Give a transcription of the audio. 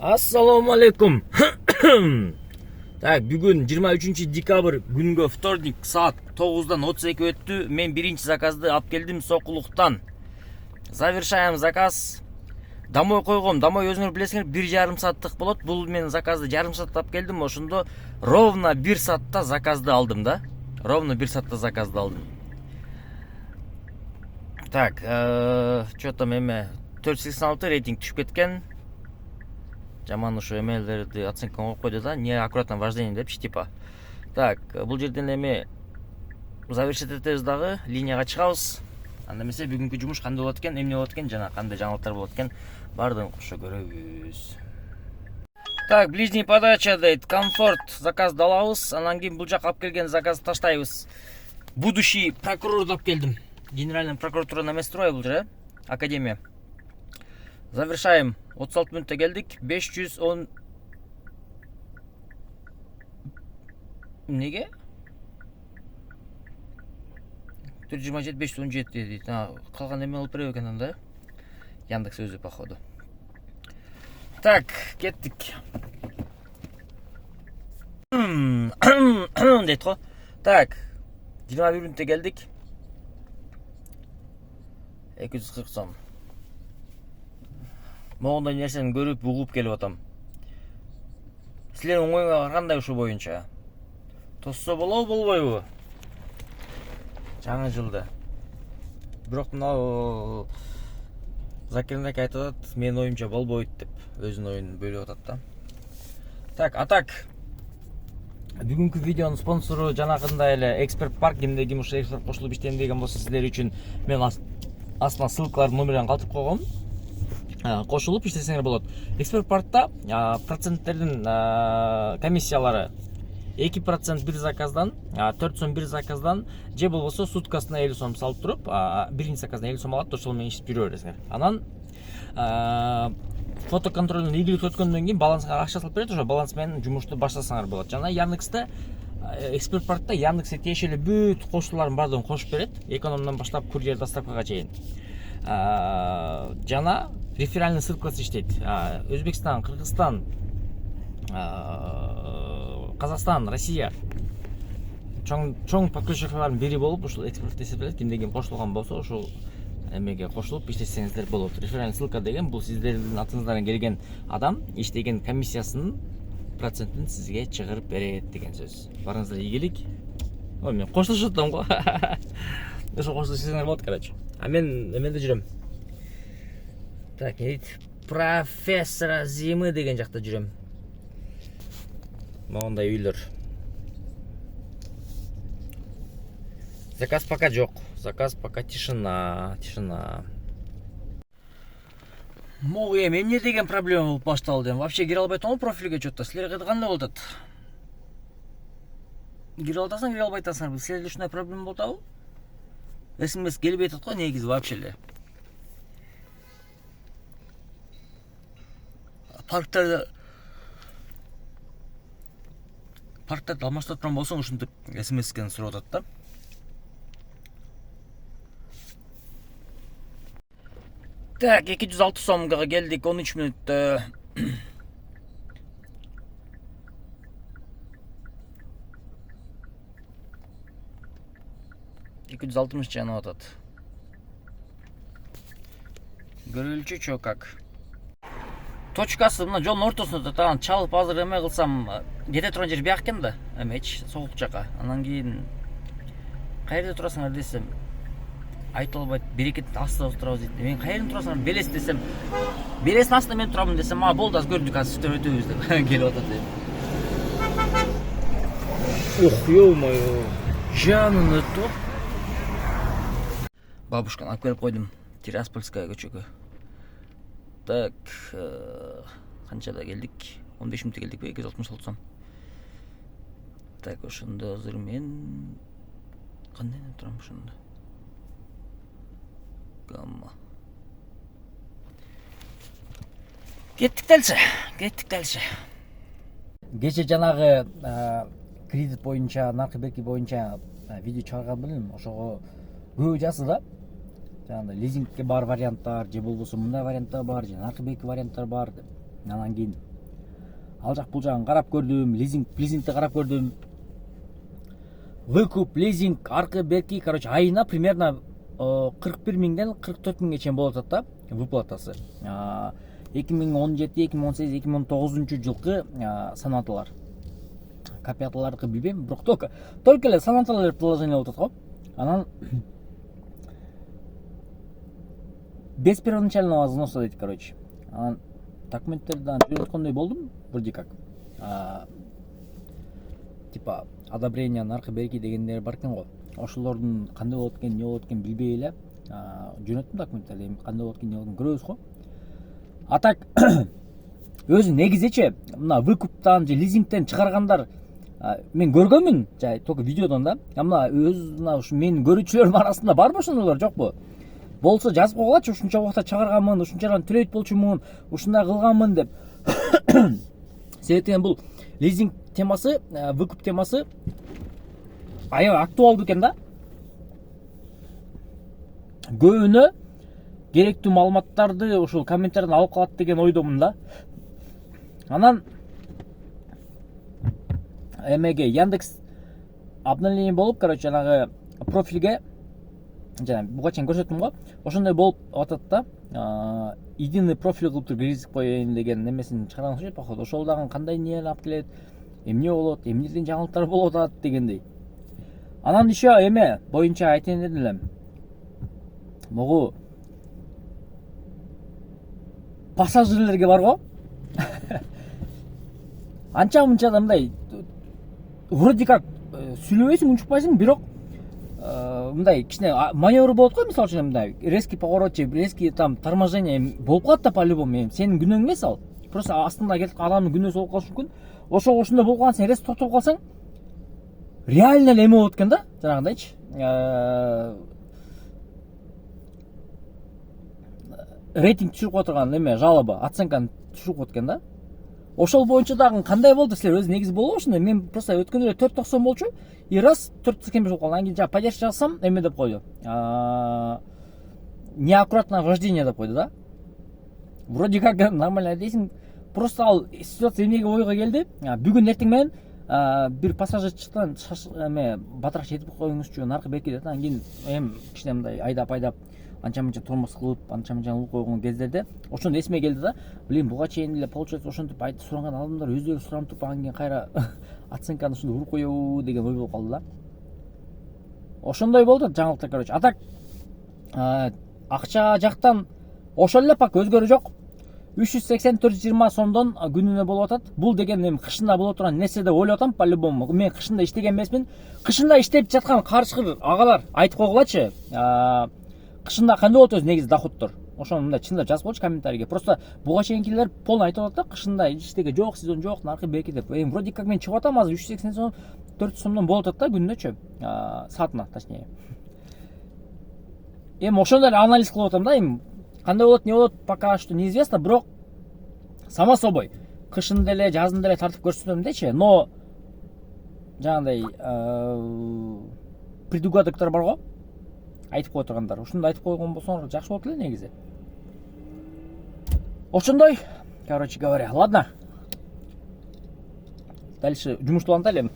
Assalomu alaykum. Tak, bugun 23 dekabr güngo вторник saat 9'dan 32 öttü. Men birinchi zakazды alып келдим Сокулуктан. Завершаем заказ. Домой койгом. Домой өзүңөр билесиңер 1,5 сааттык болот. Бул мен заказды жарым саатта алып келдим. Ошондо ровно 1 саатта заказды алдым да. Ровно 1 саатта заказды алдым. Так, что там эме 486 рейтинг түшүп кеткен. Жаман ушу эмелерди оценка коюп койду да, неаккуратное вождение депчи типа. Так, бул жерден эми завершить этебиз дагы, линияга чыгабыз. Анда эмесе бүгүнкү жумуш кандай болот экен, эмне болот экен, жана кандай жаңылыктар болот экен, баардыгын кошо көрөбүз. Так, ближний подача дейт, комфорт заказды алабыз, анан кийин бул жака алып келген заказды таштайбыз. Будущий прокурорду алып келдим. Генеральный прокуратура на месте бул жер, академия. Завершаем. 36 минутта келдик. 510 неге? 427 517 дейт. Калган эме алып беребек экен анда. Яндекс өзү походу. Так, кеттик. Дейт го. Так. 21 минутта келдик. 240 сом. Могундай нерсени көрүп, угуп келип атам. Силердин оңоюңа кандай ушу боюнча? Тосса болобу, болбойбу? Жаңы жылда. Бирок мына Закирнек айтып атат, менин оюмча болбойт деп, өзүнүн оюн бөлүп атат да. Так, атак. Бүгүнкү видеонун спонсору жанагындай эле Эксперт Парк, кимде ким ушу эксперт кошулуп иштейм деген болсо, силер үчүн мен астына ссылкалардын номерин калтырып койгом. Кошулуп иштесеңер болот. Эксперт Паркта проценттердин комиссиялары 2% бир заказдан, 4 сом бир заказдан, же болбосо суткасына 50 сом салып туруп, биринчи заказдан 50 сом алат, ошол менен иштеп жүрө бересиңер. Анан фотоконтролдун ийгилик өткөндөн кийин балансыңа акча салып берет, ошо баланс менен жумушту баштасаңар болот. Жана Яндексте Эксперт Паркта Яндекске тиешелүү бүт кошулардын баардыгын кошуп берет, экономдон баштап курьер доставкага чейин. Жана реферальный ссылкасы иштейт. Өзбекстан, Кыргызстан, Казакстан, Россия чоң подключкалардын бири болуп, ушул эксперт эсептелет. Кимде ким кошулган болсо, ушул эмеге кошулуп иштесеңиздер болот. Реферальный ссылка деген бул сиздердин атыңыздан келген адам иштеген комиссиясынын процентин сизге чыгарып берет деген сөз. Барыңыздар ийгилик. Ой, мен кошулуп атам го. Ошо кошулуп иштесеңер болот, короче. Мен эменде жүрөм. Так, профессора Зимы деген жакта жүрөм. Могундай үйлөр. Заказ пока жок. Заказ пока тишина. Могу эмне деген проблема болуп башталды. Вообще кире албай атам профилге чөттө. Силерге кандай болот? Кире аласың, кире албай атасың. Силерде ушундай проблема болуп атабы? СМС келбей атат го негизи вообще эле. Парктарда алмаштырып турган болсоң, ушинтип СМС-кен сурап атат да. Так, 206 сомго келдик, 13 мүнөттө. $260 жанып атат. Көрүлчү чо как. Точкасы мына жолдун ортосунда турат, чалып азыр эме кылсам, кете турган жер бияк экен да, эмеч, согук жака. Анан кийин каерде турасыңар десем, айта албайт, берекет астында турабыз дейт. Мен каерде турасыңар, белес десем, белестин астында мен турабын десем, болду, аз көрдүк, аз сүтөп өтөбүз деп келип атат деп. Ох, ё-моё, жанын өттү. Бабушканы алып келип койдум, Тираспольская көчөгө. Так, канчада келдик? 15 мүнөттө келдик бе? 266 сом. Так, ошондо азыр мен кандай турам ошондо? Гамма. Кеттик дальше. Кече жанагы кредит боюнча, наркы берки боюнча видео чыгарган билем, ошого көп жазды да. Жаңағыдай лизингке бар варианттар, же болбосо мындай варианттар бар, же наркы берки варианттар бар деп. Анан кийин ал жак бул жагын карап көрдүм, лизингди карап көрдүм. Выкуп, лизинг, аркы берки, короче, айына примерно 41 миңден 44 миңге чейин болуп атат да выплатасы. 2017, 2018, 2019 жылкы санаталар. Копияталарды билбейм, бирок только эле санаталар положение болуп атат го. Анан без первоначального взноса дейт, короче. Анан документтерди жөнөткөндөй болдум, вроде как. Типа одобрение аркы берки дегендер бар экен го. Ошолордун кандай болот экен, эмне болот экен билбей эле жөнөттүм документтерди. Эми кандай болот экен, эмне болот экен көрөбүз го. А так өзү негизичи мына выкуптан же лизингден чыгаргандар мен көргөнмүн, жай только видеодон да. Мына мына ушу менин көрүүчүлөрүм арасында барбы ошондойлор, жокпу? Болсо жазып койгулачы, ушунча убакта чыгарганмын, ушунчадан төлөйт болчумун, ушундай кылганмын деп. Себеби бул лизинг темасы, выкуп темасы аябай актуалдуу экен да. Көбүнө керектүү маалыматтарды ушул комменттерден алып калат деген ойдомун да. Анан эмеге Яндекс обновление болуп, короче, жанагы профилге жана буга чейин көрсөттүм го. Ошондой болуп атат да. Единый профиль кылып туруп киргизип коеюн деген немесин чыгарган окшойт походу. Ошол дагы кандай нелерди алып келет, эмне болот, эмнеден жаңылыктар болуп атат дегендей. Анан еще эме боюнча айтайын дедим эле. Могу пассажирлерге бар го. Анча мынча мындай вроде как сүйлөбөйсүң, унчукпайсың, бирок мындай кичине маневр болот го, мисалы үчүн мындай резкий поворот же резкий там торможение болуп калат да по-любому. Сенин күнөөң эмес ал. Просто астында келип адамдын күнөөсү болуп калышы мүмкүн. Ошондой болуп калган, сен резко токтоп калсаң, реально эле эме болот экен да, жанагындайчы. Рейтинг түшүрүп кое турган эме, жалоба, оценканы түшүрүп коет экен да. Ошол боюнча дагы кандай болду, силер өзү негизи болобу ошондой? Мен просто өткөндө 4.90 болчу, и раз 4.85 болуп калды. Анан кийин жана поддержка жазсам, эме деп койду. Неаккуратное вождение деп койду да. Вроде как нормально дейсиң. Просто ал ситуация эмнеге ойго келди? Бүгүн эртең менен бир пассажирчиктан эме батыраак жетип коюңузчу, наркы берки деп, анан кийин эми кичине мындай айдап анча-мынча тормоз кылып, анча-мынча улуп койгон кездерде ошондо эсиме келди да. Блин, буга чейин эле получается ошентип айтып суранган адамдар өздөрү суранып туруп, анан кийин кайра оценканы ушундай уруп коебу деген ой болуп калды да. Ошондой болду жаңылыктар, короче. А так акча жактан ошол эле пак өзгөрүү жок. 380-420 сомдон күнүнө болуп атат. Бул деген эми кышында боло турган нерсе деп ойлоп атам по-любому. Мен кышында иштеген эмесмин. Кышында иштеп жаткан карчыгыр агалар айтып койгулачы. Кышында кандай болот өзү негизи доходдор? Ошону мындай чындап жазып койчу комментарийге. Просто буга чейинкилер полный айтып атат да, кышында иштеге жок, сезон жок, наркы берки деп. Эми вроде как мен чыгып атам азыр 380 сом, 400 сомдон болуп атат да күнүнөчү. Саатына, точнее. Эми ошондой анализ кылып атам да, эми кандай болот, не болот, пока что неизвестно, бирок само собой кышын деле, жазын деле тартып көрсөтөм дечи, но жанагындай предугадоктор бар го, айтып кое тургандар. Ушундай айтып койгон болсоңор жакшы болот эле негизи. Ошондой, короче говоря, ладно. Дальше жумушту улантайлы эми.